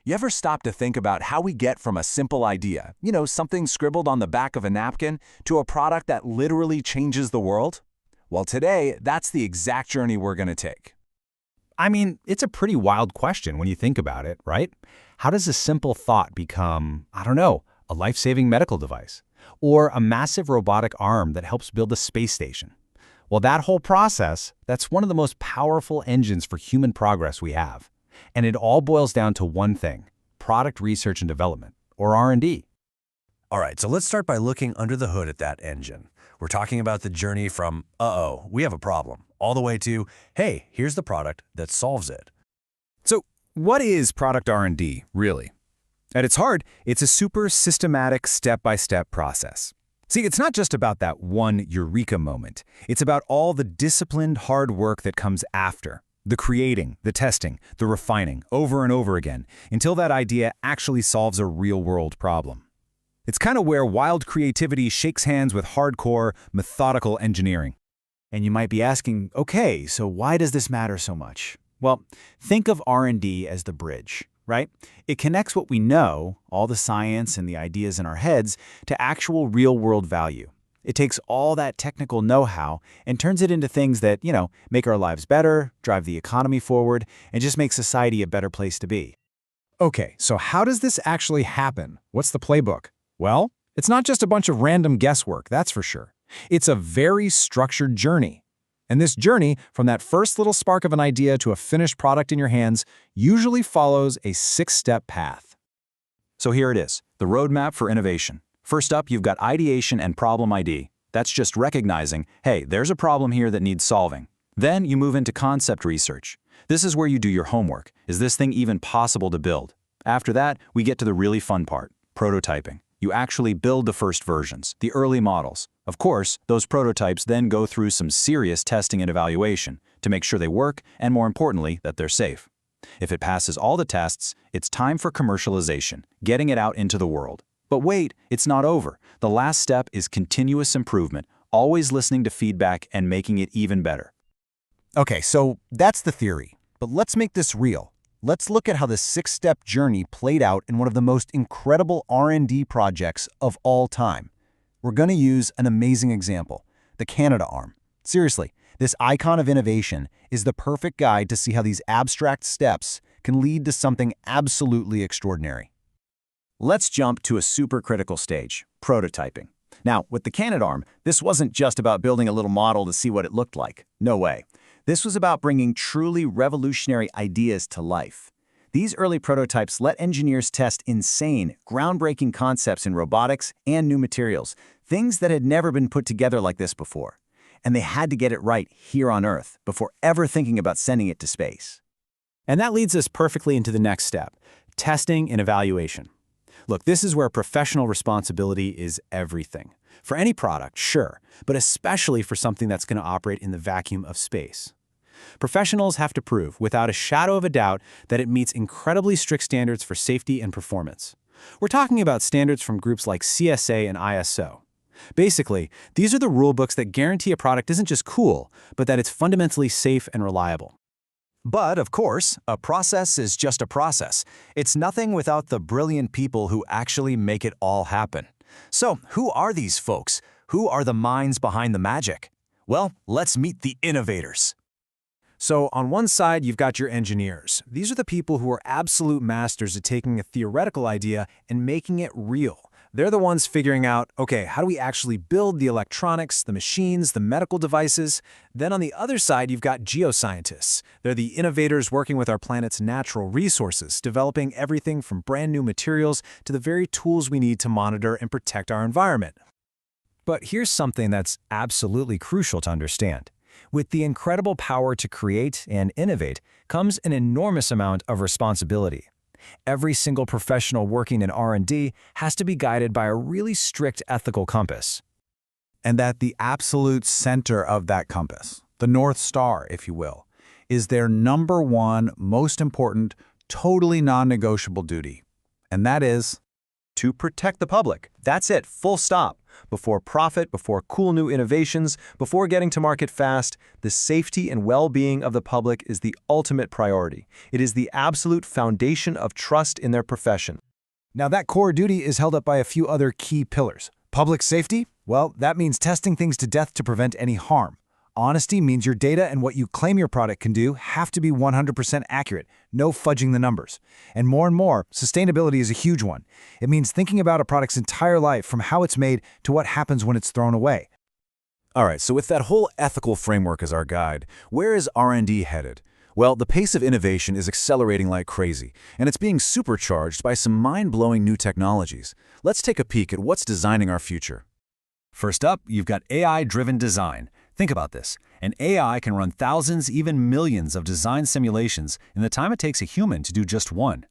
You ever stop to think about how we get from a simple idea, something scribbled on the back of a napkin, to a product that literally changes the world? Well, today, that's the exact journey we're going to take. I mean, it's a pretty wild question when you think about it, right? How does a simple thought become, I don't know, a life-saving medical device? Or a massive robotic arm that helps build a space station? Well, that whole process, that's one of the most powerful engines for human progress we have. And it all boils down to one thing: product research and development, or R&D. All right, so let's start by looking under the hood at that engine. We're talking about the journey from, uh-oh, we have a problem, all the way to, hey, here's the product that solves it. So, what is product R&D, really? At its heart, it's a super systematic step-by-step process. See, it's not just about that one eureka moment. It's about all the disciplined hard work that comes after. The creating, the testing, the refining, over and over again, until that idea actually solves a real-world problem. It's kind of where wild creativity shakes hands with hardcore, methodical engineering. And you might be asking, okay, so why does this matter so much? Well, think of R&D as the bridge, right? It connects what we know, all the science and the ideas in our heads, to actual real-world value. It takes all that technical know-how and turns it into things that, make our lives better, drive the economy forward, and just make society a better place to be. Okay, so how does this actually happen? What's the playbook? Well, it's not just a bunch of random guesswork, that's for sure. It's a very structured journey. And this journey, from that first little spark of an idea to a finished product in your hands, usually follows a 6-step path. So here it is, the roadmap for innovation. First up, you've got ideation and problem ID. That's just recognizing, hey, there's a problem here that needs solving. Then you move into concept research. This is where you do your homework. Is this thing even possible to build? After that, we get to the really fun part, prototyping. You actually build the first versions, the early models. Of course, those prototypes then go through some serious testing and evaluation to make sure they work and, more importantly, that they're safe. If it passes all the tests, it's time for commercialization, getting it out into the world. But wait, it's not over. The last step is continuous improvement, always listening to feedback and making it even better. Okay, so that's the theory. But let's make this real. Let's look at how this 6-step journey played out in one of the most incredible R&D projects of all time. We're going to use an amazing example, the Canadarm. Seriously, this icon of innovation is the perfect guide to see how these abstract steps can lead to something absolutely extraordinary. Let's jump to a super critical stage, prototyping. Now, with the Canadarm, this wasn't just about building a little model to see what it looked like. No way. This was about bringing truly revolutionary ideas to life. These early prototypes let engineers test insane, groundbreaking concepts in robotics and new materials, things that had never been put together like this before. And they had to get it right here on Earth before ever thinking about sending it to space. And that leads us perfectly into the next step, testing and evaluation. Look, this is where professional responsibility is everything. For any product, sure, but especially for something that's going to operate in the vacuum of space. Professionals have to prove, without a shadow of a doubt, that it meets incredibly strict standards for safety and performance. We're talking about standards from groups like CSA and ISO. Basically, these are the rule books that guarantee a product isn't just cool, but that it's fundamentally safe and reliable. But, of course, a process is just a process. It's nothing without the brilliant people who actually make it all happen. So, who are these folks? Who are the minds behind the magic? Well, let's meet the innovators. So on one side, you've got your engineers. These are the people who are absolute masters at taking a theoretical idea and making it real. They're the ones figuring out, okay, how do we actually build the electronics, the machines, the medical devices? Then on the other side, you've got geoscientists. They're the innovators working with our planet's natural resources, developing everything from brand new materials to the very tools we need to monitor and protect our environment. But here's something that's absolutely crucial to understand. With the incredible power to create and innovate comes an enormous amount of responsibility. Every single professional working in R&D has to be guided by a really strict ethical compass. And at the absolute center of that compass, the North Star, if you will, is their number one, most important, totally non-negotiable duty. And that is To protect the public. That's it, full stop. before profit, before cool new innovations, before getting to market fast, the safety and well-being of the public is the ultimate priority. It is the absolute foundation of trust in their profession. Now, that core duty is held up by a few other key pillars. Public safety? Well, that means testing things to death to prevent any harm. Honesty means your data and what you claim your product can do have to be 100% accurate, no fudging the numbers. And more, sustainability is a huge one. It means thinking about a product's entire life from how it's made to what happens when it's thrown away. All right, so with that whole ethical framework as our guide, where is R&D headed? Well, the pace of innovation is accelerating like crazy, and it's being supercharged by some mind-blowing new technologies. Let's take a peek at what's designing our future. First up, you've got AI-driven design. Think about this. An AI can run thousands, even millions of design simulations in the time it takes a human to do just one.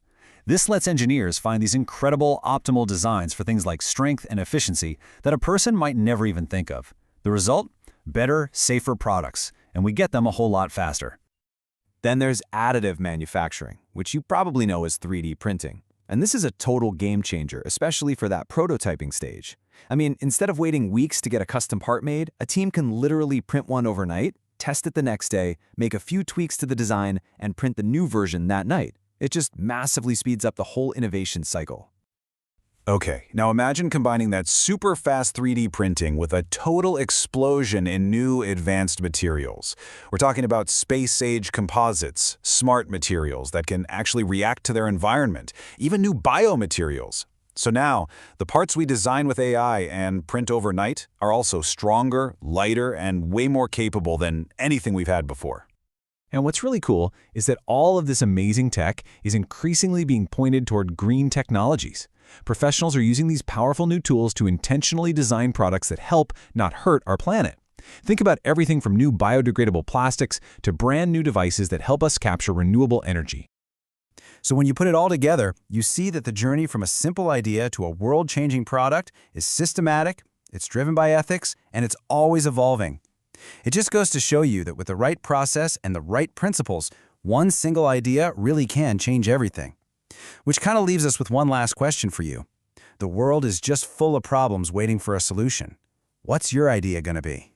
This lets engineers find these incredible optimal designs for things like strength and efficiency that a person might never even think of. The result? Better, safer products, and we get them a whole lot faster. Then there's additive manufacturing, which you probably know as 3D printing. And this is a total game changer, especially for that prototyping stage. I mean, instead of waiting weeks to get a custom part made, a team can literally print one overnight, test it the next day, make a few tweaks to the design, and print the new version that night. It just massively speeds up the whole innovation cycle. Okay, now imagine combining that super fast 3D printing with a total explosion in new advanced materials. We're talking about space-age composites, smart materials that can actually react to their environment, even new biomaterials. So now, the parts we design with AI and print overnight are also stronger, lighter, and way more capable than anything we've had before. And what's really cool is that all of this amazing tech is increasingly being pointed toward green technologies. Professionals are using these powerful new tools to intentionally design products that help, not hurt, our planet. Think about everything from new biodegradable plastics to brand new devices that help us capture renewable energy. So when you put it all together, you see that the journey from a simple idea to a world-changing product is systematic, it's driven by ethics, and it's always evolving. It just goes to show you that with the right process and the right principles, one single idea really can change everything. Which kind of leaves us with one last question for you. The world is just full of problems waiting for a solution. What's your idea going to be?